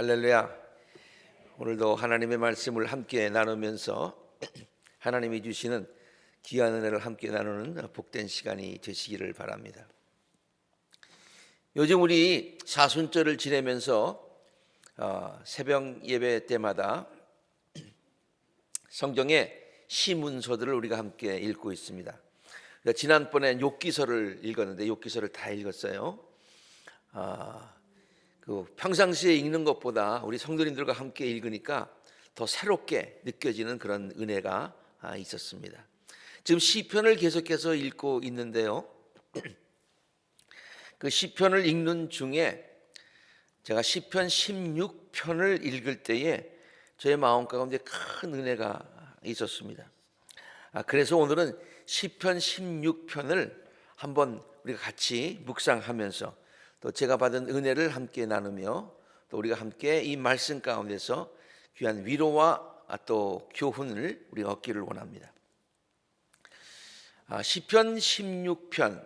할렐루야. 오늘도 하나님의 말씀을 함께 나누면서 하나님이 주시는 귀한 은혜를 함께 나누는 복된 시간이 되시기를 바랍니다. 요즘 우리 사순절을 지내면서 새벽 예배 때마다 성경의 시문서들을 우리가 함께 읽고 있습니다. 지난번에 욥기서를 읽었는데 욥기서를 다 읽었어요. 평상시에 읽는 것보다 우리 성도님들과 함께 읽으니까 더 새롭게 느껴지는 그런 은혜가 있었습니다. 지금 시편을 계속해서 읽고 있는데요. 그 시편을 읽는 중에 제가 시편 16편을 읽을 때에 저의 마음 가운데 큰 은혜가 있었습니다. 그래서 오늘은 시편 16편을 한번 우리가 같이 묵상하면서 또 제가 받은 은혜를 함께 나누며 또 우리가 함께 이 말씀 가운데서 귀한 위로와 또 교훈을 우리가 얻기를 원합니다. 시편 16편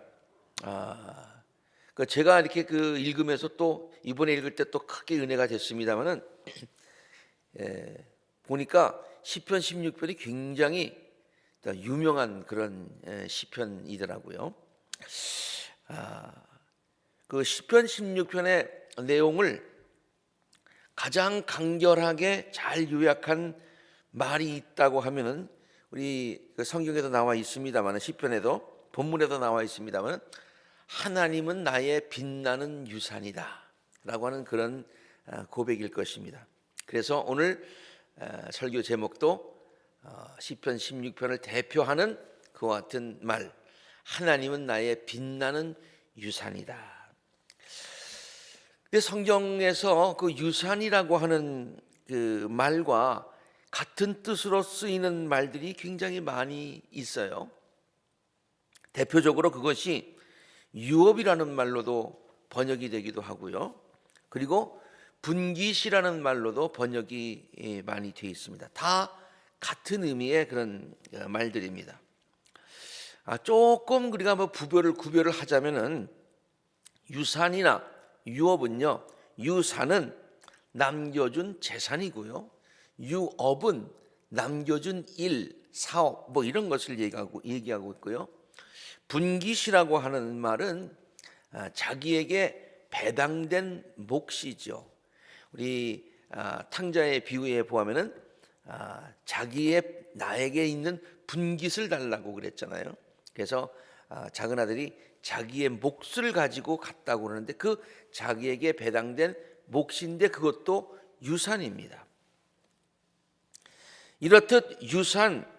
제가 이렇게 읽으면서 또 이번에 읽을 때 또 크게 은혜가 됐습니다만은 보니까 시편 16편이 굉장히 유명한 그런 시편이더라고요. 그 시편 16편의 내용을 가장 간결하게 잘 요약한 말이 있다고 하면은 우리 성경에도 나와 있습니다만 시편에도 본문에도 나와 있습니다만 하나님은 나의 빛나는 유산이다라고 하는 그런 고백일 것입니다. 그래서 오늘 설교 제목도 시편 16편을 대표하는 그와 같은 말, 하나님은 나의 빛나는 유산이다. 성경에서 그 유산이라고 하는 그 말과 같은 뜻으로 쓰이는 말들이 굉장히 많이 있어요. 대표적으로 그것이 유업이라는 말로도 번역이 되기도 하고요. 그리고 분깃이라는 말로도 번역이 많이 되어 있습니다. 다 같은 의미의 그런 말들입니다. 조금 우리가 구별을 하자면은 유산이나 유업은요, 유산은 남겨준 재산이고요, 유업은 남겨준 일, 사업 이런 것을 얘기하고 있고요. 분깃이라고 하는 말은 자기에게 배당된 몫이죠. 우리 탕자의 비유에 보면은 나에게 있는 분깃을 달라고 그랬잖아요. 그래서 작은 아들이 자기의 몫을 가지고 갔다고 그러는데 그 자기에게 배당된 몫인데 그것도 유산입니다. 이렇듯 유산,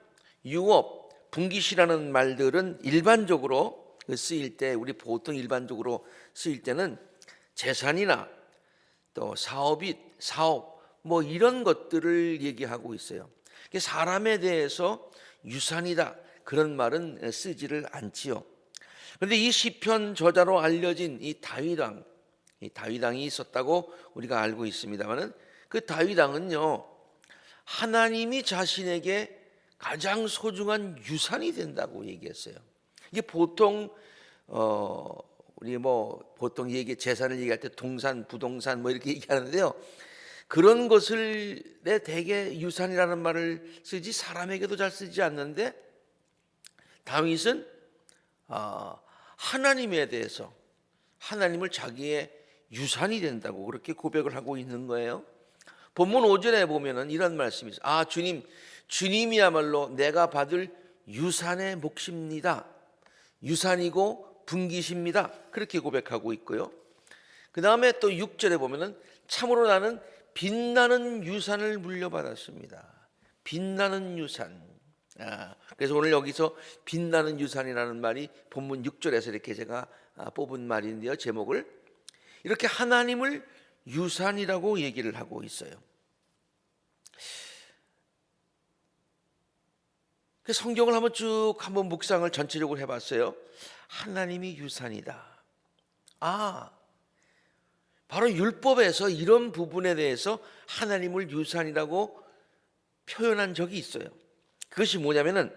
유업, 분깃이라는 말들은 일반적으로 쓰일 때 우리 보통 일반적으로 쓰일 때는 재산이나 또 사업 이런 것들을 얘기하고 있어요. 사람에 대해서 유산이다 그런 말은 쓰지를 않지요. 그런데 이 시편 저자로 알려진 이 다윗 왕이 있었다고 우리가 알고 있습니다만은 그 다윗 왕은요, 하나님이 자신에게 가장 소중한 유산이 된다고 얘기했어요. 이게 보통 우리 보통 재산을 얘기할 때 동산, 부동산 이렇게 얘기하는데요. 그런 것을 대개 유산이라는 말을 쓰지 사람에게도 잘 쓰지 않는데 다윗은 하나님에 대해서 하나님을 자기의 유산이 된다고 그렇게 고백을 하고 있는 거예요. 본문 5절에 보면은 이런 말씀이 있어요. 주님이야말로 내가 받을 유산의 몫입니다. 유산이고 분깃입니다. 그렇게 고백하고 있고요. 그 다음에 또 6절에 보면은 참으로 나는 빛나는 유산을 물려받았습니다. 빛나는 유산. 그래서 오늘 여기서 빛나는 유산이라는 말이 본문 6절에서 이렇게 제가 뽑은 말인데요. 제목을 이렇게 하나님을 유산이라고 얘기를 하고 있어요. 성경을 한번 묵상을 전체적으로 해봤어요. 하나님이 유산이다. 바로 율법에서 이런 부분에 대해서 하나님을 유산이라고 표현한 적이 있어요. 그것이 뭐냐면은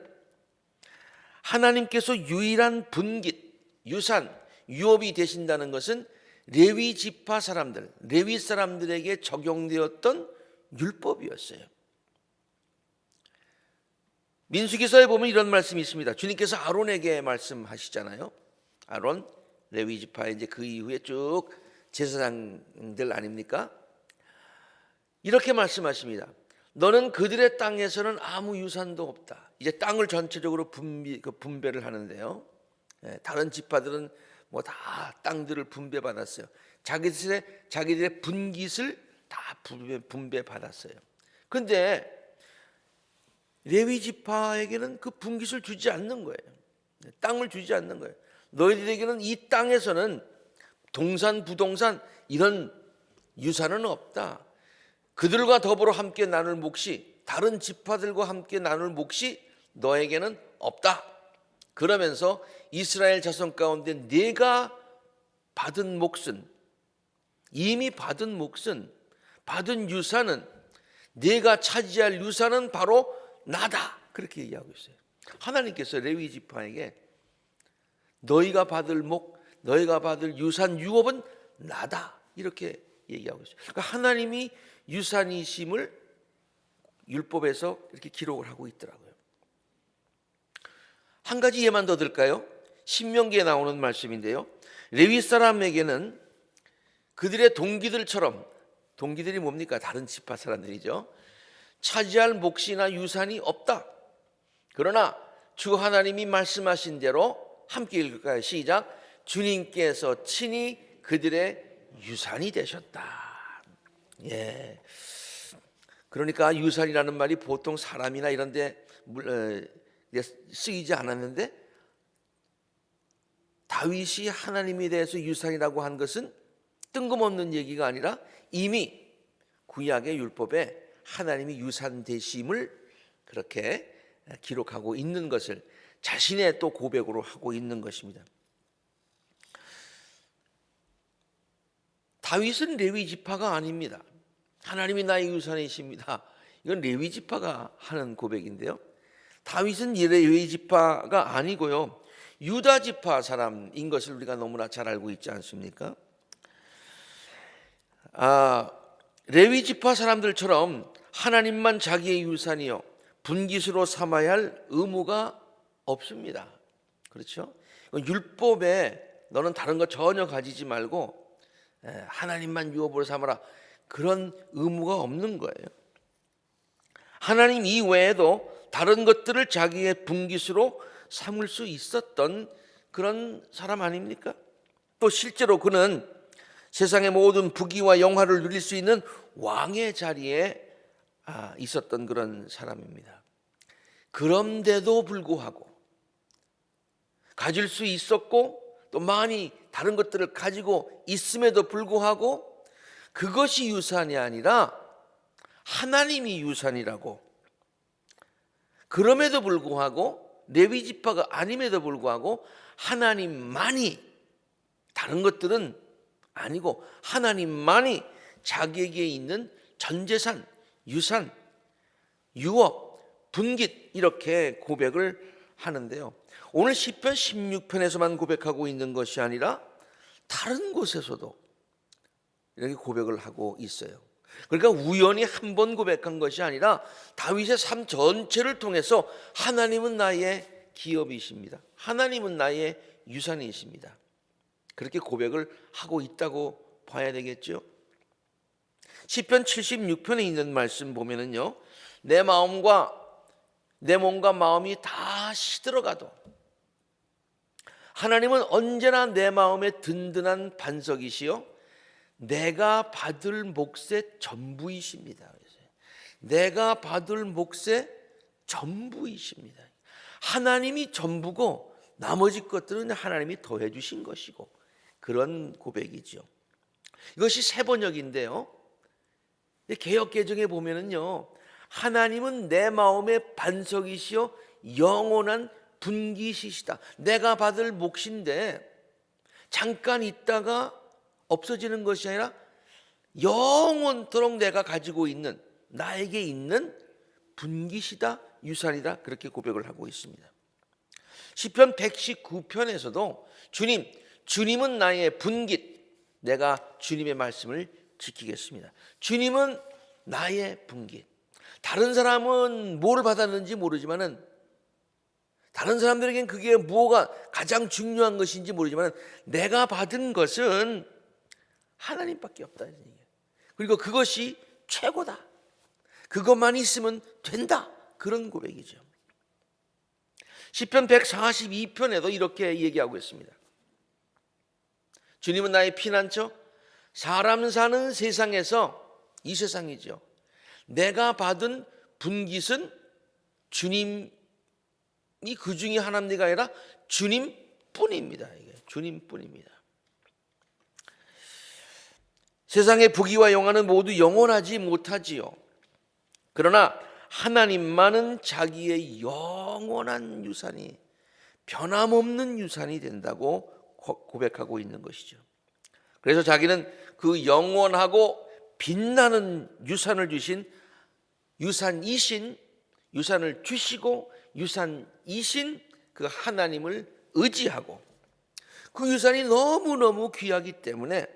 하나님께서 유일한 분깃, 유산, 유업이 되신다는 것은 레위 지파 사람들, 레위 사람들에게 적용되었던 율법이었어요. 민수기서에 보면 이런 말씀이 있습니다. 주님께서 아론에게 말씀하시잖아요. 아론, 레위 지파, 이제 그 이후에 쭉 제사장들 아닙니까? 이렇게 말씀하십니다. 너는 그들의 땅에서는 아무 유산도 없다. 이제 땅을 전체적으로 분배를 하는데요. 다른 지파들은 뭐 다 땅들을 분배받았어요. 자기들의 분깃을 다 분배받았어요. 근데 레위 지파에게는 그 분깃을 주지 않는 거예요. 땅을 주지 않는 거예요. 너희들에게는 이 땅에서는 동산, 부동산 이런 유산은 없다. 그들과 더불어 함께 나눌 몫이, 다른 지파들과 함께 나눌 몫이 너에게는 없다. 그러면서 이스라엘 자손 가운데 네가 받은 몫은, 이미 받은 몫은, 받은 유산은, 네가 차지할 유산은 바로 나다. 그렇게 얘기하고 있어요. 하나님께서 레위 지파에게 너희가 받을 목, 너희가 받을 유산, 유업은 나다. 이렇게 얘기하고 있어요. 그러니까 하나님이 유산이심을 율법에서 이렇게 기록을 하고 있더라고요. 한 가지 예만 더 들까요? 신명기에 나오는 말씀인데요. 레위 사람에게는 그들의 동기들처럼, 동기들이 뭡니까? 다른 지파 사람들이죠. 차지할 몫이나 유산이 없다. 그러나 주 하나님이 말씀하신 대로 함께 읽을까요? 시작. 주님께서 친히 그들의 유산이 되셨다. 예. 그러니까 유산이라는 말이 보통 사람이나 이런 데 쓰이지 않았는데, 다윗이 하나님에 대해서 유산이라고 한 것은 뜬금없는 얘기가 아니라 이미 구약의 율법에 하나님이 유산 되심을 그렇게 기록하고 있는 것을 자신의 또 고백으로 하고 있는 것입니다. 다윗은 레위 지파가 아닙니다. 하나님이 나의 유산이십니다. 이건 레위 지파가 하는 고백인데요. 다윗은 레위 지파가 아니고요, 유다 지파 사람인 것을 우리가 너무나 잘 알고 있지 않습니까? 레위 지파 사람들처럼 하나님만 자기의 유산이요 분깃으로 삼아야 할 의무가 없습니다. 그렇죠? 율법에 너는 다른 거 전혀 가지지 말고 하나님만 유업으로 삼아라, 그런 의무가 없는 거예요. 하나님 이외에도 다른 것들을 자기의 분깃으로 삼을 수 있었던 그런 사람 아닙니까? 또 실제로 그는 세상의 모든 부귀와 영화를 누릴 수 있는 왕의 자리에 있었던 그런 사람입니다. 그런데도 불구하고 가질 수 있었고 또 많이 다른 것들을 가지고 있음에도 불구하고 그것이 유산이 아니라 하나님이 유산이라고, 그럼에도 불구하고 레위 지파가 아님에도 불구하고 하나님만이, 다른 것들은 아니고 하나님만이 자기에게 있는 전재산, 유산, 유업, 분깃, 이렇게 고백을 하는데요. 오늘 시편 16편에서만 고백하고 있는 것이 아니라 다른 곳에서도 이렇게 고백을 하고 있어요. 그러니까 우연히 한 번 고백한 것이 아니라 다윗의 삶 전체를 통해서 하나님은 나의 기업이십니다. 하나님은 나의 유산이십니다. 그렇게 고백을 하고 있다고 봐야 되겠죠. 시편 76편에 있는 말씀 보면은요, 내 마음과 내 몸과 마음이 다 시들어가도 하나님은 언제나 내 마음의 든든한 반석이시요 내가 받을 몫의 전부이십니다. 내가 받을 몫의 전부이십니다. 하나님이 전부고 나머지 것들은 하나님이 더해 주신 것이고, 그런 고백이죠. 이것이 세 번역인데요, 개역개정에 보면은요, 하나님은 내 마음의 반석이시요 영원한 분깃이시다. 내가 받을 몫인데 잠깐 있다가 없어지는 것이 아니라 영원토록 내가 가지고 있는, 나에게 있는 분깃이다, 유산이다, 그렇게 고백을 하고 있습니다. 시편 119편에서도 주님은 나의 분깃, 내가 주님의 말씀을 지키겠습니다. 주님은 나의 분깃. 다른 사람은 뭘 받았는지 모르지만은, 다른 사람들에겐 그게 무엇가 가장 중요한 것인지 모르지만 내가 받은 것은 하나님밖에 없다는 얘기예요. 그리고 그것이 최고다. 그것만 있으면 된다. 그런 고백이죠. 시편 142편에도 이렇게 얘기하고 있습니다. 주님은 나의 피난처, 사람 사는 세상에서, 이 세상이죠, 내가 받은 분깃은 주님이 그 중에 하나가 아니라 주님뿐입니다. 이게 주님뿐입니다. 세상의 부귀와 영화는 모두 영원하지 못하지요. 그러나 하나님만은 자기의 영원한 유산이, 변함없는 유산이 된다고 고백하고 있는 것이죠. 그래서 자기는 그 영원하고 빛나는 유산을 주신 유산이신, 유산을 주시고 유산이신 그 하나님을 의지하고, 그 유산이 너무너무 귀하기 때문에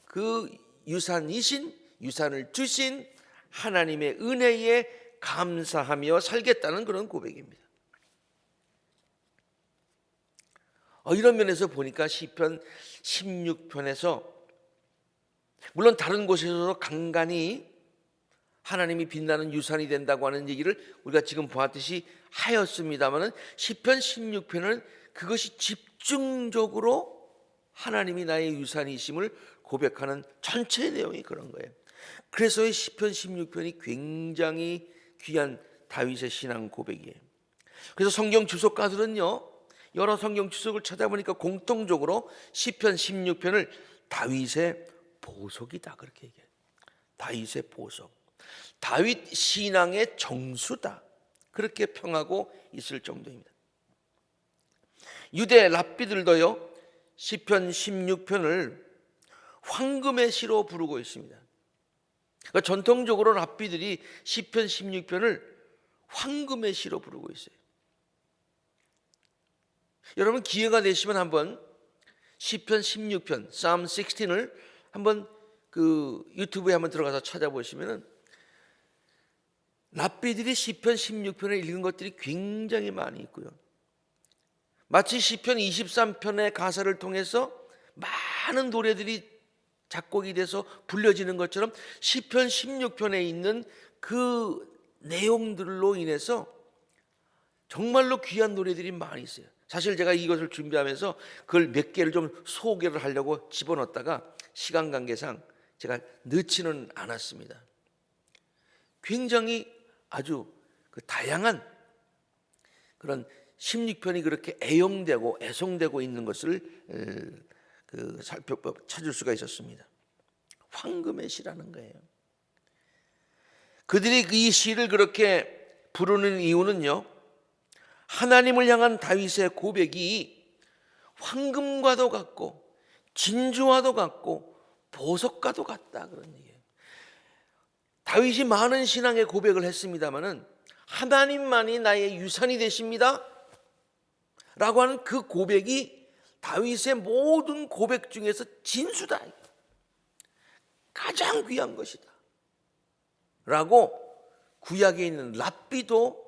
그 유산이신, 유산을 주신 하나님의 은혜에 감사하며 살겠다는 그런 고백입니다. 이런 면에서 보니까 시편 16편에서 물론 다른 곳에서도 간간히 하나님이 빛나는 유산이 된다고 하는 얘기를 우리가 지금 보았듯이 하였습니다마는, 시편 16편은 그것이 집중적으로 하나님이 나의 유산이심을 고백하는 전체 내용이 그런 거예요. 그래서 이 시편 16편이 굉장히 귀한 다윗의 신앙 고백이에요. 그래서 성경 주석가들은요, 여러 성경 주석을 찾아보니까 공통적으로 시편 16편을 다윗의 보석이다 그렇게 얘기해요. 다윗의 보석, 다윗 신앙의 정수다, 그렇게 평하고 있을 정도입니다. 유대 랍비들도요, 시편 16편을 황금의 시로 부르고 있습니다. 그러니까 전통적으로 랍비들이 시편 16편을 황금의 시로 부르고 있어요. 여러분 기회가 되시면 한번 시편 16편, Psalm 16을 한번 그 유튜브에 한번 들어가서 찾아보시면은 랍비들이 시편 16편을 읽은 것들이 굉장히 많이 있고요. 마치 시편 23편의 가사를 통해서 많은 노래들이 작곡이 돼서 불려지는 것처럼 시편 16편에 있는 그 내용들로 인해서 정말로 귀한 노래들이 많이 있어요. 사실 제가 이것을 준비하면서 그걸 몇 개를 좀 소개를 하려고 집어넣었다가 시간 관계상 제가 넣지는 않았습니다. 굉장히 아주 그 다양한 그런 16편이 그렇게 애용되고 애송되고 있는 것을 찾을 수가 있었습니다. 황금의 시라는 거예요. 그들이 이 시를 그렇게 부르는 이유는요, 하나님을 향한 다윗의 고백이 황금과도 같고 진주와도 같고 보석과도 같다 그런 얘기예요. 다윗이 많은 신앙의 고백을 했습니다마는 하나님만이 나의 유산이 되십니다 라고 하는 그 고백이 다윗의 모든 고백 중에서 진수다, 가장 귀한 것이다 라고 구약에 있는 랍비도,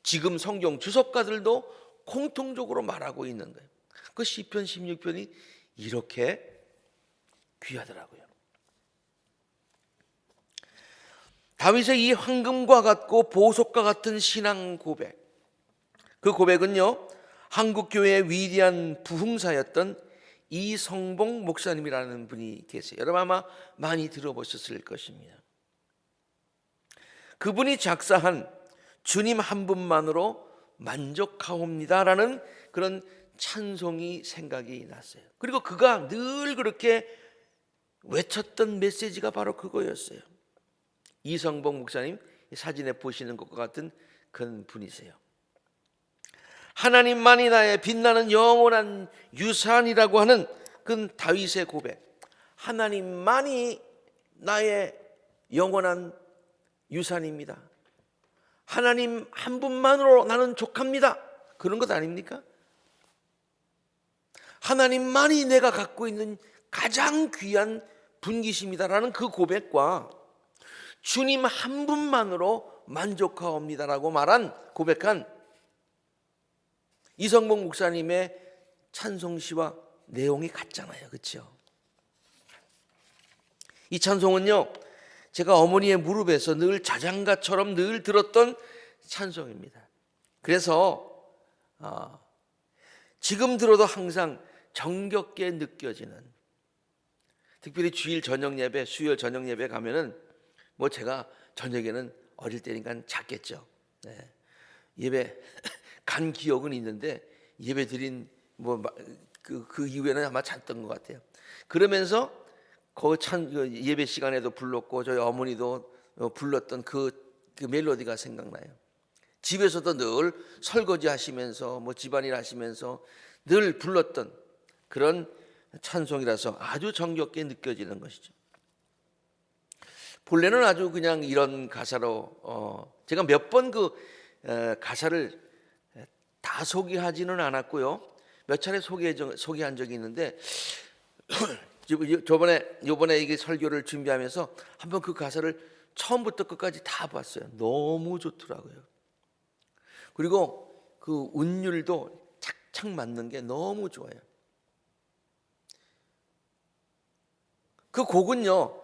지금 성경 주석가들도 공통적으로 말하고 있는 거예요. 그 시편 16편이 이렇게 귀하더라고요. 다윗의 이 황금과 같고 보석과 같은 신앙 고백, 그 고백은요, 한국교회의 위대한 부흥사였던 이성봉 목사님이라는 분이 계세요. 여러분 아마 많이 들어보셨을 것입니다. 그분이 작사한 주님 한 분만으로 만족하옵니다라는 그런 찬송이 생각이 났어요. 그리고 그가 늘 그렇게 외쳤던 메시지가 바로 그거였어요. 이성봉 목사님 사진에 보시는 것과 같은 그런 분이세요. 하나님만이 나의 빛나는 영원한 유산이라고 하는 그 다윗의 고백, 하나님만이 나의 영원한 유산입니다, 하나님 한 분만으로 나는 족합니다, 그런 것 아닙니까? 하나님만이 내가 갖고 있는 가장 귀한 분기심이다라는 그 고백과 주님 한 분만으로 만족하옵니다라고 고백한 이성봉 목사님의 찬송시와 내용이 같잖아요. 그렇죠? 이 찬송은요, 제가 어머니의 무릎에서 늘 자장가처럼 늘 들었던 찬송입니다. 그래서 지금 들어도 항상 정겹게 느껴지는, 특별히 주일 저녁 예배, 수요일 저녁 예배 가면은 뭐 제가 저녁에는 어릴 때니까 잤겠죠. 네. 예배 간 기억은 있는데 예배 드린 그 이후에는 아마 잤던 것 같아요. 그러면서 그 예배 시간에도 불렀고 저희 어머니도 불렀던 그 멜로디가 생각나요. 집에서도 늘 설거지 하시면서 뭐 집안일 하시면서 늘 불렀던 그런 찬송이라서 아주 정겹게 느껴지는 것이죠. 본래는 아주 그냥 이런 가사로 제가 몇 번 가사를 다 소개하지는 않았고요. 몇 차례 소개한 적이 있는데 요번에 이게 설교를 준비하면서 한번 그 가사를 처음부터 끝까지 다 봤어요. 너무 좋더라고요. 그리고 그 운율도 착착 맞는 게 너무 좋아요. 그 곡은요,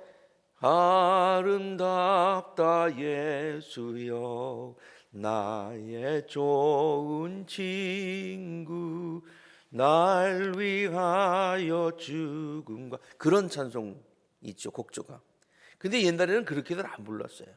아름답다 예수여 나의 좋은 친구 날 위하여 죽음과, 그런 찬송 있죠, 곡조가. 근데 옛날에는 그렇게들 안 불렀어요.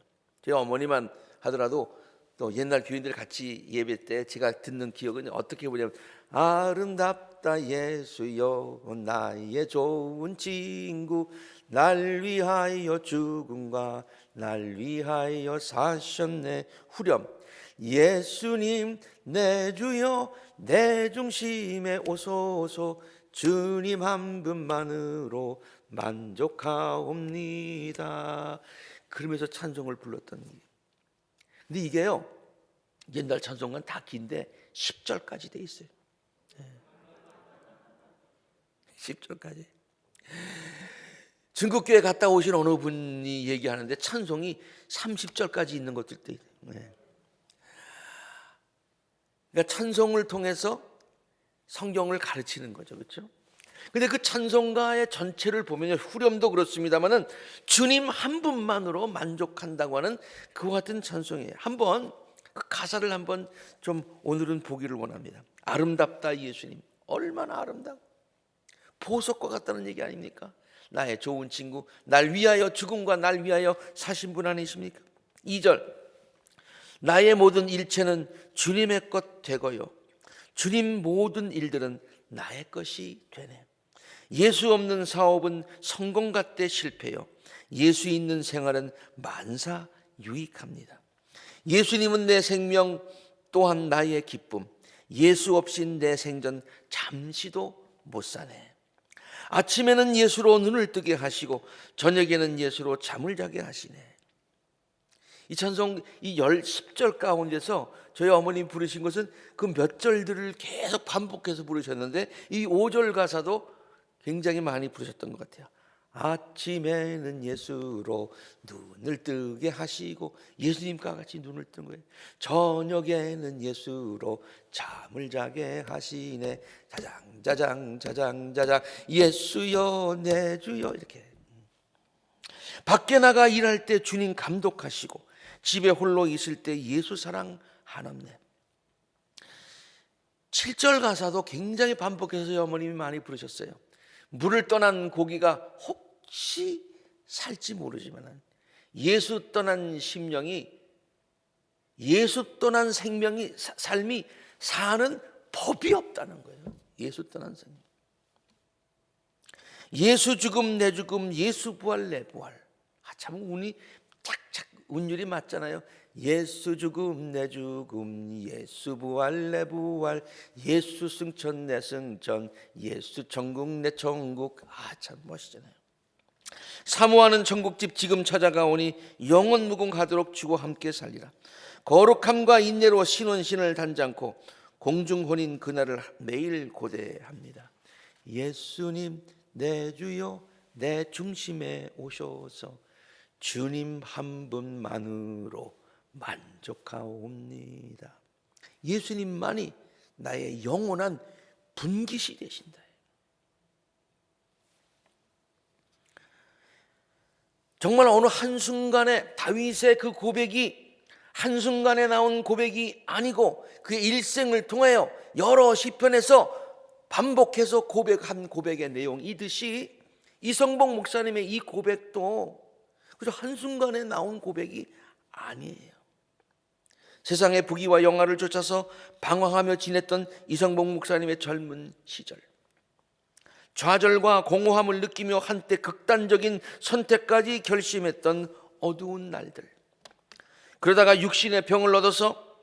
제 어머니만 하더라도 또 옛날 교인들 같이 예배 때 제가 듣는 기억은 어떻게 보냐면, 아름답다 예수여 나의 좋은 친구 날 위하여 죽음과 날 위하여 사셨네 후렴, 예수님 내 주여 내 중심에 오소서 주님 한 분만으로 만족하옵니다. 그러면서 찬송을 불렀던 거예요. 근데 이게요, 옛날 찬송은 다 긴데 10절까지 돼 있어요. 10절까지. 중국교회 갔다 오신 어느 분이 얘기하는데 찬송이 30절까지 있는 것들도 있어요. 그러니까 찬송을 통해서 성경을 가르치는 거죠. 그렇죠? 근데 그 찬송가의 전체를 보면 후렴도 그렇습니다만은 주님 한 분만으로 만족한다고 하는 그와 같은 찬송이에요. 한번 그 가사를 한번 좀 오늘은 보기를 원합니다. 아름답다 예수님, 얼마나 아름다워. 보석과 같다는 얘기 아닙니까? 나의 좋은 친구, 날 위하여 죽음과 날 위하여 사신 분 아니십니까? 2절, 나의 모든 일체는 주님의 것 되고요 주님 모든 일들은 나의 것이 되네. 예수 없는 사업은 성공 같되 실패요 예수 있는 생활은 만사 유익합니다. 예수님은 내 생명 또한 나의 기쁨, 예수 없인 내 생전 잠시도 못 사네. 아침에는 예수로 눈을 뜨게 하시고 저녁에는 예수로 잠을 자게 하시네. 이 찬송 이 10절 가운데서 저희 어머님 부르신 것은 그 몇 절들을 계속 반복해서 부르셨는데 이 5절 가사도 굉장히 많이 부르셨던 것 같아요. 아침에는 예수로 눈을 뜨게 하시고, 예수님과 같이 눈을 뜬 거예요. 저녁에는 예수로 잠을 자게 하시네. 자장 자장 자장 자장 예수여 내 주여. 이렇게 밖에 나가 일할 때 주님 감독하시고 집에 홀로 있을 때 예수 사랑 한없네. 7절 가사도 굉장히 반복해서 어머님이 많이 부르셨어요. 물을 떠난 고기가 혹시 살지 모르지만 예수 떠난 심령이, 예수 떠난 생명이, 삶이 사는 법이 없다는 거예요. 예수 떠난 생명. 예수 죽음 내 죽음, 예수 부활 내 부활. 참 운이 착착 운율이 맞잖아요. 예수 죽음 내 죽음, 예수 부활 내 부활, 예수 승천 내 승천, 예수 천국 내 천국. 참 멋있잖아요. 사모하는 천국집 지금 찾아가오니 영원 무궁하도록 주고 함께 살리라. 거룩함과 인내로 신혼신을 단장코 공중혼인 그날을 매일 고대합니다. 예수님 내 주여 내 중심에 오셔서 주님 한 분만으로 만족하옵니다. 예수님만이 나의 영원한 분깃이 되신다. 정말 어느 한순간에 다윗의 그 고백이 한순간에 나온 고백이 아니고 그의 일생을 통하여 여러 시편에서 반복해서 고백한 고백의 내용이듯이 이성복 목사님의 이 고백도 그저 한순간에 나온 고백이 아니에요. 세상의 부귀와 영화를 쫓아서 방황하며 지냈던 이성복 목사님의 젊은 시절, 좌절과 공허함을 느끼며 한때 극단적인 선택까지 결심했던 어두운 날들, 그러다가 육신의 병을 얻어서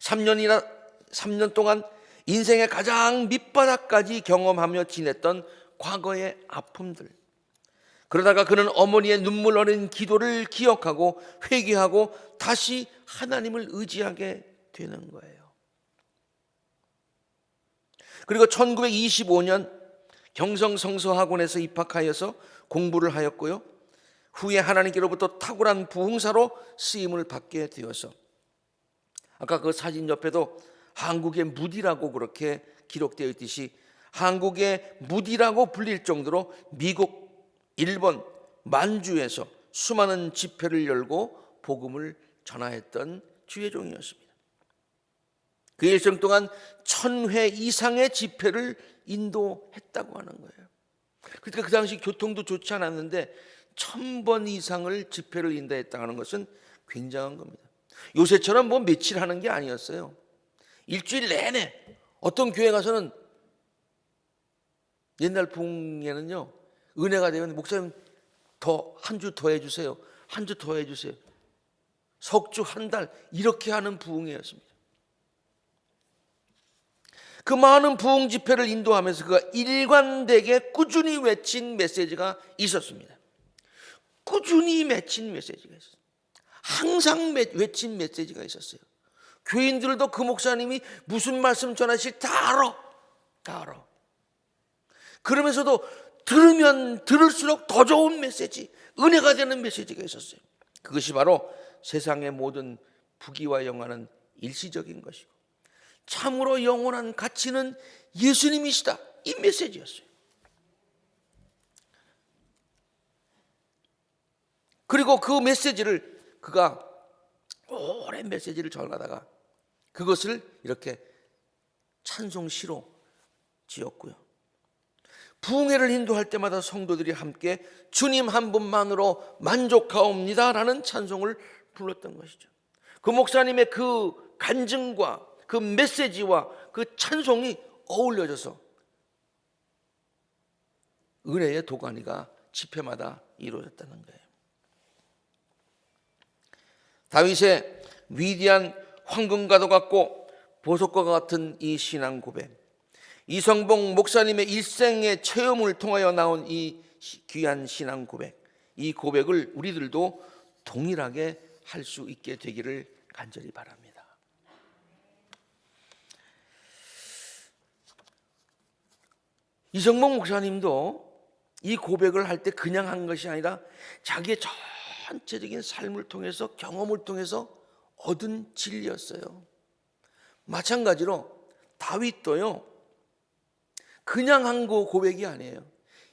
3년 동안 인생의 가장 밑바닥까지 경험하며 지냈던 과거의 아픔들, 그러다가 그는 어머니의 눈물 어린 기도를 기억하고 회개하고 다시 하나님을 의지하게 되는 거예요. 그리고 1925년 경성성서학원에서 입학하여서 공부를 하였고요, 후에 하나님께로부터 탁월한 부흥사로 쓰임을 받게 되어서 아까 그 사진 옆에도 한국의 무디라고 그렇게 기록되어 있듯이 한국의 무디라고 불릴 정도로 미국, 일본, 만주에서 수많은 집회를 열고 복음을 전하였던 주의 종이었습니다. 그 일생 동안 1000회 이상의 집회를 인도했다고 하는 거예요. 그러니까 그 당시 교통도 좋지 않았는데 1000번 이상을 집회를 인도했다는 것은 굉장한 겁니다. 요새처럼 뭐 며칠 하는 게 아니었어요. 일주일 내내 어떤 교회 가서는 옛날 부흥에는요, 은혜가 되면 목사님 더 한 주 더 해주세요, 한 주 더 해주세요, 석주 한 달 이렇게 하는 부흥회였습니다. 그 많은 부흥 집회를 인도하면서 그가 일관되게 꾸준히 외친 메시지가 있었습니다. 꾸준히 외친 메시지가 있었어요. 항상 외친 메시지가 있었어요. 교인들도 그 목사님이 무슨 말씀 전하실 다 알아. 그러면서도 들으면 들을수록 더 좋은 메시지, 은혜가 되는 메시지가 있었어요. 그것이 바로 세상의 모든 부귀와 영화는 일시적인 것이고 참으로 영원한 가치는 예수님이시다, 이 메시지였어요. 그리고 그 메시지를 그가 오랜 메시지를 전하다가 그것을 이렇게 찬송시로 지었고요, 부흥회를 인도할 때마다 성도들이 함께 주님 한 분만으로 만족하옵니다 라는 찬송을 불렀던 것이죠. 그 목사님의 그 간증과 그 메시지와 그 찬송이 어울려져서 은혜의 도가니가 집회마다 이루어졌다는 거예요. 다윗의 위대한 황금과도 같고 보석과 같은 이 신앙 고백, 이성복 목사님의 일생의 체험을 통하여 나온 이 귀한 신앙 고백, 이 고백을 우리들도 동일하게 할 수 있게 되기를 간절히 바랍니다. 이성복 목사님도 이 고백을 할 때 그냥 한 것이 아니라 자기의 전체적인 삶을 통해서, 경험을 통해서 얻은 진리였어요. 마찬가지로 다윗도요, 그냥 한 고백이 아니에요.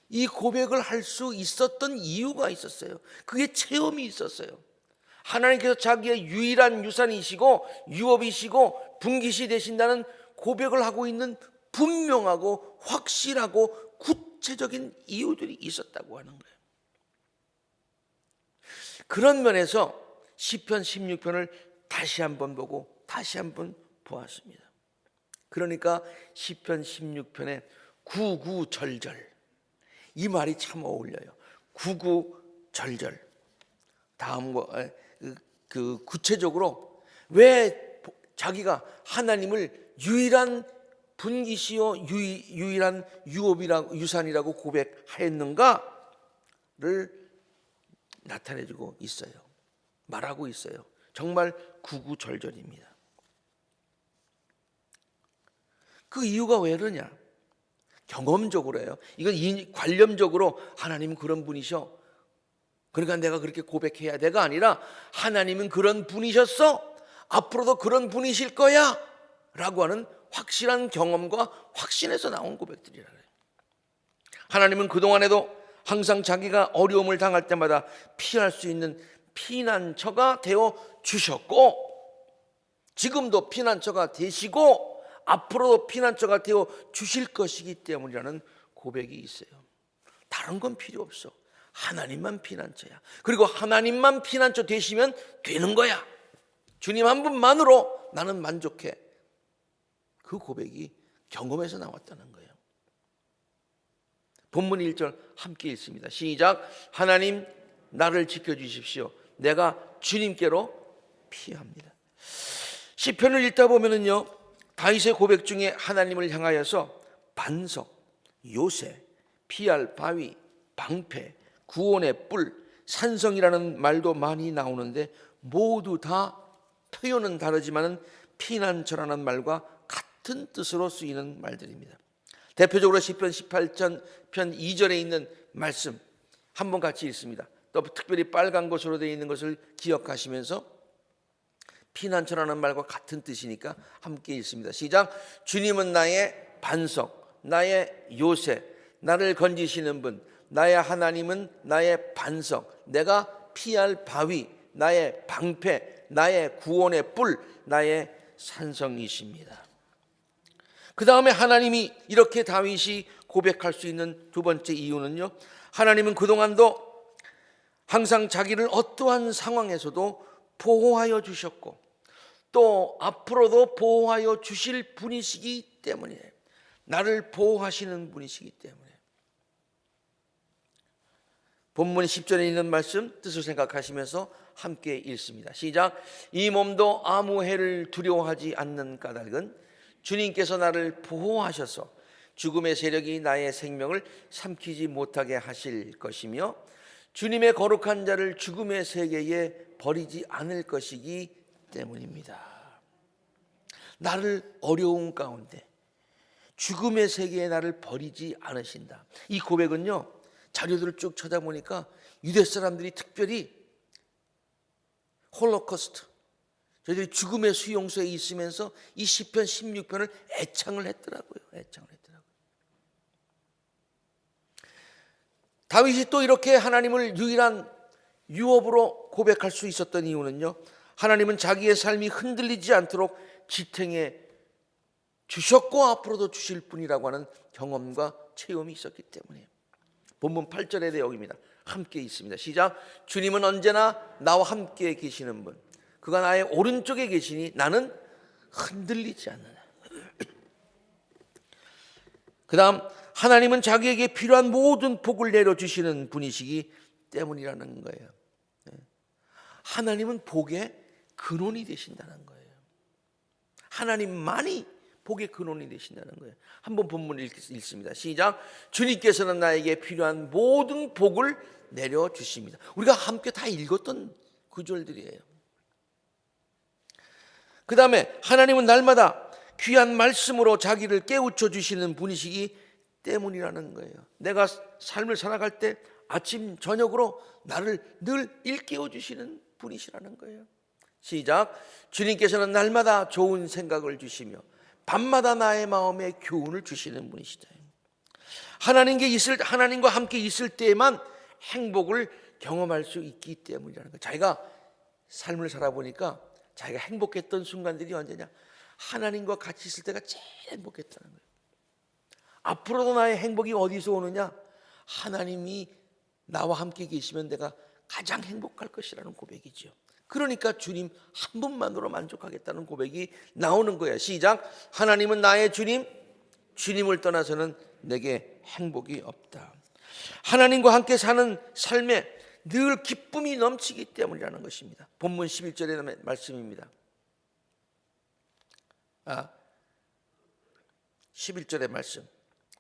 이 고백을 할 수 있었던 이유가 있었어요. 그게 체험이 있었어요. 하나님께서 자기의 유일한 유산이시고 유업이시고 분깃이 되신다는 고백을 하고 있는 분명하고 확실하고 구체적인 이유들이 있었다고 하는 거예요. 그런 면에서 시편 16편을 다시 한번 보고 다시 한번 보았습니다. 그러니까 시편 16편에 구구절절, 이 말이 참 어울려요. 구구절절. 다음과 그 구체적으로 왜 자기가 하나님을 유일한 분깃이요 유일한 유업이라고, 유산이라고 고백하였는가를 나타내주고 있어요. 말하고 있어요. 정말 구구절절입니다. 그 이유가 왜 그러냐? 경험적으로예요. 이건 관념적으로 하나님은 그런 분이셔, 그러니까 내가 그렇게 고백해야 돼가 아니라 하나님은 그런 분이셨어, 앞으로도 그런 분이실 거야 라고 하는 확실한 경험과 확신에서 나온 고백들이라 그래요. 하나님은 그동안에도 항상 자기가 어려움을 당할 때마다 피할 수 있는 피난처가 되어 주셨고, 지금도 피난처가 되시고 앞으로도 피난처가 되어 주실 것이기 때문이라는 고백이 있어요. 다른 건 필요 없어. 하나님만 피난처야. 그리고 하나님만 피난처 되시면 되는 거야. 주님 한 분만으로 나는 만족해. 그 고백이 경험에서 나왔다는 거예요. 본문 1절 함께 읽습니다. 시작. 하나님 나를 지켜주십시오. 내가 주님께로 피합니다. 시편을 읽다 보면은요, 다윗의 고백 중에 하나님을 향하여서 반석, 요새, 피할 바위, 방패, 구원의 뿔, 산성이라는 말도 많이 나오는데 모두 다 표현은 다르지만 피난처라는 말과 같은 뜻으로 쓰이는 말들입니다. 대표적으로 시편 18편 2절에 있는 말씀 한번 같이 읽습니다. 또 특별히 빨간 것으로 되어 있는 것을 기억하시면서 피난처라는 말과 같은 뜻이니까 함께 읽습니다. 시작. 주님은 나의 반석, 나의 요새, 나를 건지시는 분, 나의 하나님은 나의 반석, 내가 피할 바위, 나의 방패, 나의 구원의 뿔, 나의 산성이십니다. 그 다음에 하나님이 이렇게 다윗이 고백할 수 있는 두 번째 이유는요, 하나님은 그동안도 항상 자기를 어떠한 상황에서도 보호하여 주셨고 또 앞으로도 보호하여 주실 분이시기 때문이에요. 나를 보호하시는 분이시기 때문에. 본문 10절에 있는 말씀 뜻을 생각하시면서 함께 읽습니다. 시작. 이 몸도 아무 해를 두려워하지 않는 까닭은 주님께서 나를 보호하셔서 죽음의 세력이 나의 생명을 삼키지 못하게 하실 것이며 주님의 거룩한 자를 죽음의 세계에 버리지 않을 것이기 때문입니다. 나를 어려운 가운데 죽음의 세계에 나를 버리지 않으신다. 이 고백은요, 자료들을 쭉 찾아보니까 유대 사람들이 특별히 홀로코스트, 저희들이 죽음의 수용소에 있으면서 이 시편 16편을 애창을 했더라고요. 다윗이 또 이렇게 하나님을 유일한 유업으로 고백할 수 있었던 이유는요, 하나님은 자기의 삶이 흔들리지 않도록 지탱해 주셨고 앞으로도 주실 분이라고 하는 경험과 체험이 있었기 때문이에요. 본문 8절의 내용입니다. 함께 있습니다. 시작. 주님은 언제나 나와 함께 계시는 분, 그가 나의 오른쪽에 계시니 나는 흔들리지 않느냐. 그 다음, 하나님은 자기에게 필요한 모든 복을 내려주시는 분이시기 때문이라는 거예요. 하나님은 복의 근원이 되신다는 거예요. 하나님만이 복의 근원이 되신다는 거예요. 한번 본문을 읽습니다. 시작. 주님께서는 나에게 필요한 모든 복을 내려주십니다. 우리가 함께 다 읽었던 구절들이에요. 그 다음에 하나님은 날마다 귀한 말씀으로 자기를 깨우쳐 주시는 분이시기 때문이라는 거예요. 내가 삶을 살아갈 때 아침 저녁으로 나를 늘 일깨워 주시는 분이시라는 거예요. 시작. 주님께서는 날마다 좋은 생각을 주시며 밤마다 나의 마음에 교훈을 주시는 분이시다. 하나님과 함께 있을 때에만 행복을 경험할 수 있기 때문이라는 거예요. 자기가 삶을 살아보니까 자기가 행복했던 순간들이 언제냐? 하나님과 같이 있을 때가 제일 행복했다는 거예요. 앞으로도 나의 행복이 어디서 오느냐? 하나님이 나와 함께 계시면 내가 가장 행복할 것이라는 고백이죠. 그러니까 주님 한 분만으로 만족하겠다는 고백이 나오는 거예요. 시작. 하나님은 나의 주님, 주님을 떠나서는 내게 행복이 없다. 하나님과 함께 사는 삶에 늘 기쁨이 넘치기 때문이라는 것입니다. 본문 11절의 말씀입니다. 11절의 말씀.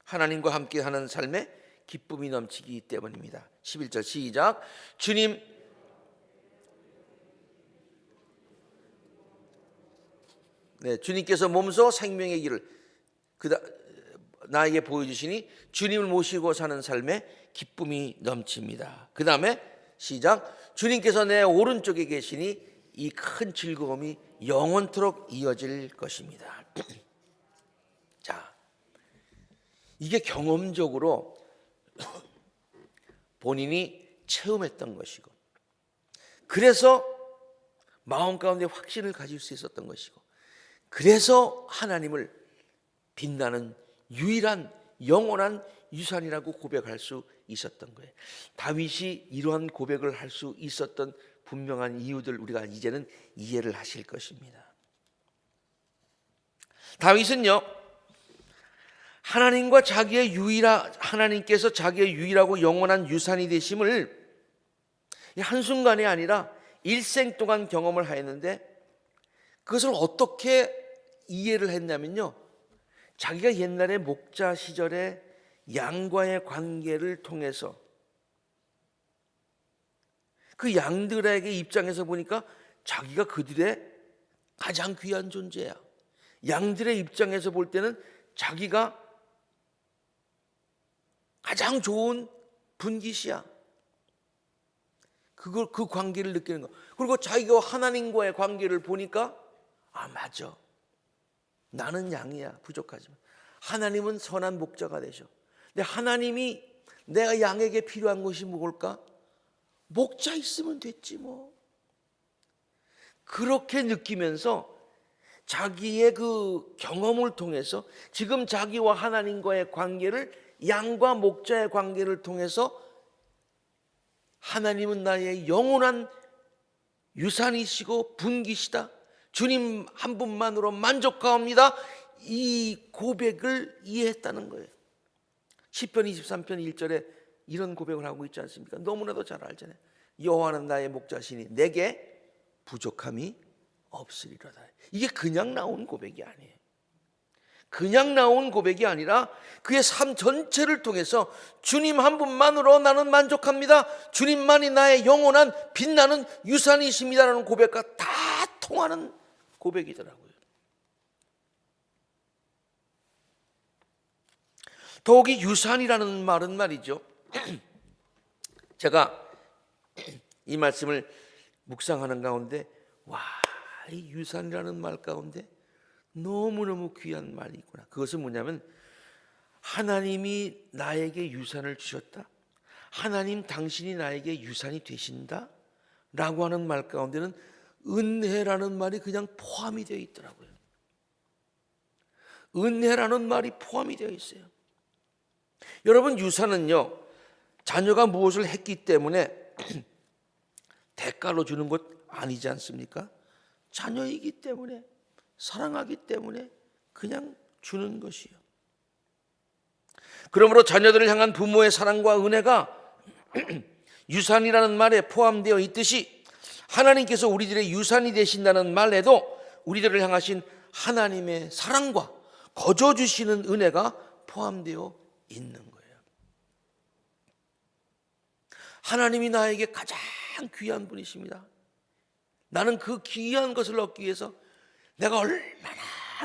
하나님과 함께 하는 삶에 기쁨이 넘치기 때문입니다. 11절 시작. 주님께서 몸소 생명의 길을 나에게 보여주시니 주님을 모시고 사는 삶에 기쁨이 넘칩니다. 그 다음에 시작. 주님께서 내 오른쪽에 계시니 이 큰 즐거움이 영원토록 이어질 것입니다. 자, 이게 경험적으로 본인이 체험했던 것이고, 그래서 마음 가운데 확신을 가질 수 있었던 것이고, 그래서 하나님을 빛나는 유일한 영원한 유산이라고 고백할 수 있었던 거예요. 다윗이 이러한 고백을 할 수 있었던 분명한 이유들 우리가 이제는 이해를 하실 것입니다. 다윗은요, 하나님께서 자기의 유일하고 영원한 유산이 되심을 한순간이 아니라 일생 동안 경험을 하였는데, 그것을 어떻게 이해를 했냐면요, 자기가 옛날에 목자 시절에 양과의 관계를 통해서 그 양들에게 입장에서 보니까 자기가 그들의 가장 귀한 존재야. 양들의 입장에서 볼 때는 자기가 가장 좋은 분깃이야. 그 관계를 느끼는 거. 그리고 자기가 하나님과의 관계를 보니까 맞아. 나는 양이야. 부족하지만 하나님은 선한 목자가 되셔. 근데 하나님이 내가 양에게 필요한 것이 뭘까? 목자 있으면 됐지 뭐. 그렇게 느끼면서 자기의 그 경험을 통해서 지금 자기와 하나님과의 관계를, 양과 목자의 관계를 통해서 하나님은 나의 영원한 유산이시고 분깃이다, 주님 한 분만으로 만족하옵니다, 이 고백을 이해했다는 거예요. 시편 23편 1절에 이런 고백을 하고 있지 않습니까? 너무나도 잘 알잖아요. 여호와는 나의 목자시니 내게 부족함이 없으리로다. 이게 그냥 나온 고백이 아니에요. 그냥 나온 고백이 아니라 그의 삶 전체를 통해서 주님 한 분만으로 나는 만족합니다, 주님만이 나의 영원한 빛나는 유산이십니다라는 고백과 다 통하는 고백이더라고요. 더욱이 유산이라는 말은 말이죠, 제가 이 말씀을 묵상하는 가운데 이 유산이라는 말 가운데 너무너무 귀한 말이 있구나. 그것은 뭐냐면 하나님이 나에게 유산을 주셨다, 하나님 당신이 나에게 유산이 되신다 라고 하는 말 가운데는 은혜라는 말이 그냥 포함이 되어 있더라고요. 은혜라는 말이 포함이 되어 있어요. 여러분, 유산은요, 자녀가 무엇을 했기 때문에 대가로 주는 것 아니지 않습니까? 자녀이기 때문에, 사랑하기 때문에 그냥 주는 것이요. 그러므로 자녀들을 향한 부모의 사랑과 은혜가 유산이라는 말에 포함되어 있듯이 하나님께서 우리들의 유산이 되신다는 말에도 우리들을 향하신 하나님의 사랑과 거저 주시는 은혜가 포함되어 있는 거예요. 하나님이 나에게 가장 귀한 분이십니다. 나는 그 귀한 것을 얻기 위해서 내가 얼마나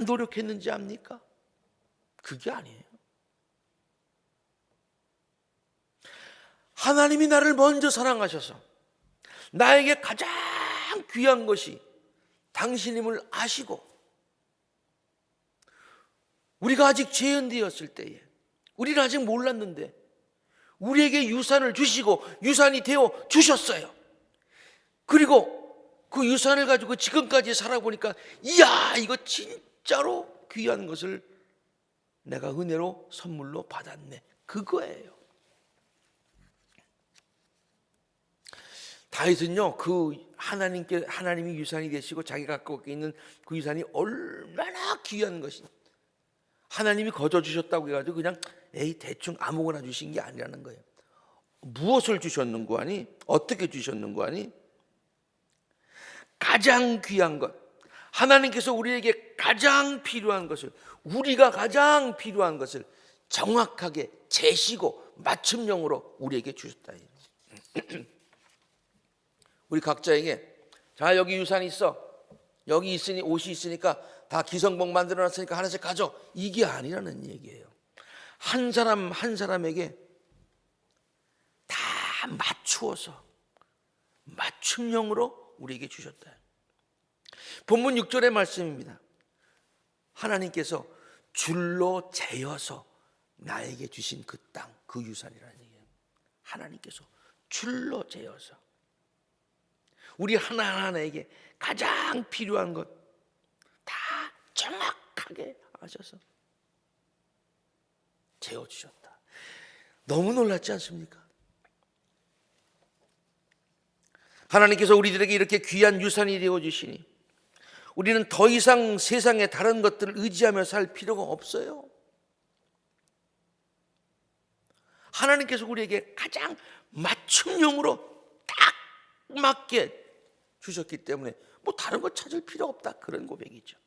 노력했는지 압니까? 그게 아니에요. 하나님이 나를 먼저 사랑하셔서 나에게 가장 귀한 것이 당신임을 아시고, 우리가 아직 죄인되었을 때에, 우리는 아직 몰랐는데 우리에게 유산을 주시고 유산이 되어 주셨어요. 그리고 그 유산을 가지고 지금까지 살아보니까 이야, 이거 진짜로 귀한 것을 내가 은혜로 선물로 받았네, 그거예요. 다윗은요, 그 하나님이 유산이 되시고 자기가 갖고 있는 그 유산이 얼마나 귀한 것인지, 하나님이 거저 주셨다고 해가지고 그냥 대충 아무거나 주신 게 아니라는 거예요. 무엇을 주셨는고 하니, 어떻게 주셨는고 하니, 가장 귀한 것, 하나님께서 우리에게 가장 필요한 것을, 우리가 가장 필요한 것을 정확하게 재시고 맞춤형으로 우리에게 주셨다. 우리 각자에게 자, 여기 유산이 있어, 여기 있으니 옷이 있으니까 다 기성복 만들어놨으니까 하나씩 가져, 이게 아니라는 얘기예요. 한 사람 한 사람에게 다 맞추어서 맞춤형으로 우리에게 주셨다. 본문 6절의 말씀입니다. 하나님께서 줄로 재어서 나에게 주신 그 땅, 그 유산이라는 얘기예요. 하나님께서 줄로 재어서 우리 하나하나에게 가장 필요한 것 다 정확하게 아셔서 재어주셨다. 너무 놀랐지 않습니까? 하나님께서 우리들에게 이렇게 귀한 유산이 되어주시니 우리는 더 이상 세상의 다른 것들을 의지하며 살 필요가 없어요. 하나님께서 우리에게 가장 맞춤형으로 딱 맞게 주셨기 때문에 뭐 다른 거 찾을 필요 없다, 그런 고백이죠.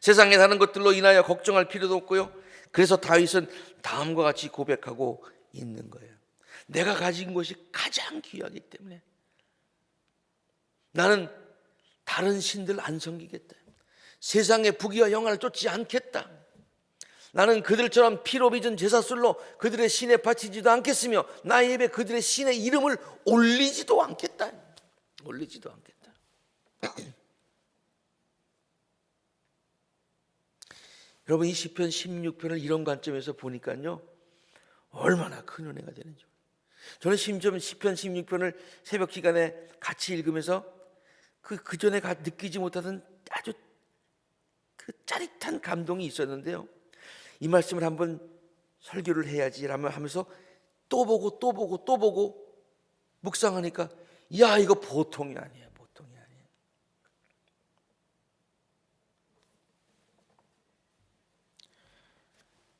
세상의 다른 것들로 인하여 걱정할 필요도 없고요. 그래서 다윗은 다음과 같이 고백하고 있는 거예요. 내가 가진 것이 가장 귀하기 때문에 나는 다른 신들 안 섬기겠다. 세상의 부귀와 영화를 쫓지 않겠다. 나는 그들처럼 피로 빚은 제사술로 그들의 신에 바치지도 않겠으며 나의 입에 그들의 신의 이름을 올리지도 않겠다. 올리지도 않겠다. 여러분, 이 시편 16편을 이런 관점에서 보니까요, 얼마나 큰 은혜가 되는지. 저는 심지어 시편 16편을 새벽 시간에 같이 읽으면서 그 전에 느끼지 못하던 아주 그 짜릿한 감동이 있었는데요. 이 말씀을 한번 설교를 해야지 하면서 또 보고 또 보고 또 보고 묵상하니까, 야, 이거 보통이 아니에요. 보통이 아니에요.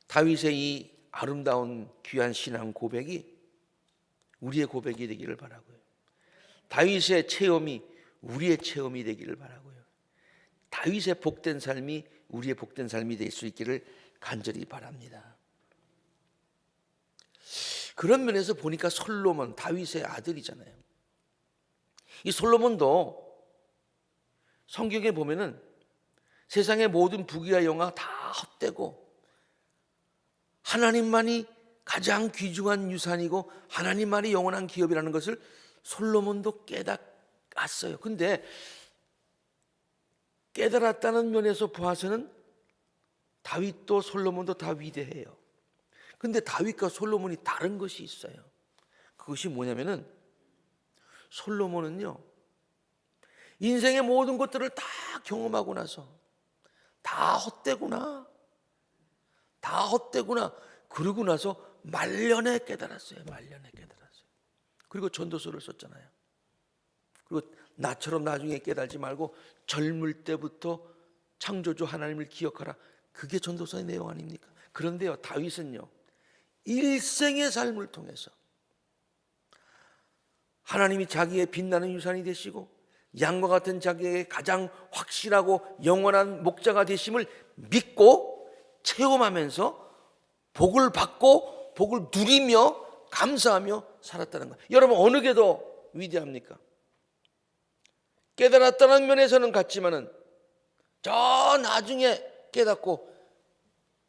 다윗의 이 아름다운 귀한 신앙 고백이 우리의 고백이 되기를 바라고요. 다윗의 체험이 우리의 체험이 되기를 바라고요. 다윗의 복된 삶이 우리의 복된 삶이 될 수 있기를 간절히 바랍니다. 그런 면에서 보니까 솔로몬, 다윗의 아들이잖아요. 이 솔로몬도 성경에 보면은 세상의 모든 부귀와 영화 다 헛되고 하나님만이 가장 귀중한 유산이고 하나님만이 영원한 기업이라는 것을 솔로몬도 깨달았어요. 근데 깨달았다는 면에서 봐서는 다윗도 솔로몬도 다 위대해요. 근데 다윗과 솔로몬이 다른 것이 있어요. 그것이 뭐냐면은 솔로몬은요, 인생의 모든 것들을 다 경험하고 나서 다 헛되구나, 다 헛되구나, 그러고 나서 말년에 깨달았어요. 말년에 깨달았어요. 그리고 전도서를 썼잖아요. 그리고 나처럼 나중에 깨달지 말고 젊을 때부터 창조주 하나님을 기억하라. 그게 전도서의 내용 아닙니까? 그런데요, 다윗은요, 일생의 삶을 통해서 하나님이 자기의 빛나는 유산이 되시고 양과 같은 자기에게 가장 확실하고 영원한 목자가 되심을 믿고 체험하면서 복을 받고 복을 누리며 감사하며 살았다는 거예요. 여러분, 어느 게 더 위대합니까? 깨달았다는 면에서는 같지만은 저 나중에 깨닫고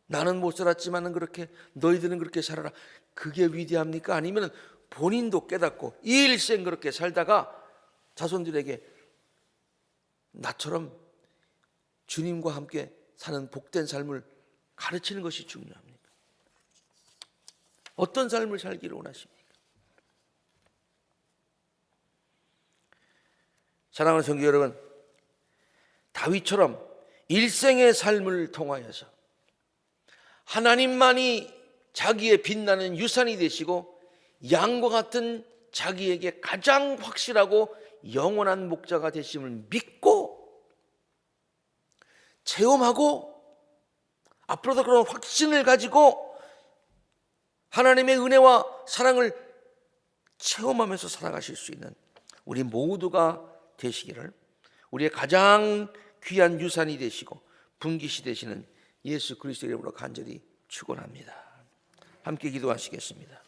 나는 못 살았지만은 그렇게 너희들은 그렇게 살아라, 그게 위대합니까? 아니면 본인도 깨닫고 이 일생 그렇게 살다가 자손들에게 나처럼 주님과 함께 사는 복된 삶을 가르치는 것이 중요합니까? 어떤 삶을 살기를 원하십니까? 사랑하는 성도 여러분, 다윗처럼 일생의 삶을 통하여서 하나님만이 자기의 빛나는 유산이 되시고 양과 같은 자기에게 가장 확실하고 영원한 목자가 되심을 믿고 체험하고 앞으로도 그런 확신을 가지고 하나님의 은혜와 사랑을 체험하면서 살아가실 수 있는 우리 모두가 되시기를, 우리의 가장 귀한 유산이 되시고 분깃이 되시는 예수 그리스도의 이름으로 간절히 축원합니다. 함께 기도하시겠습니다.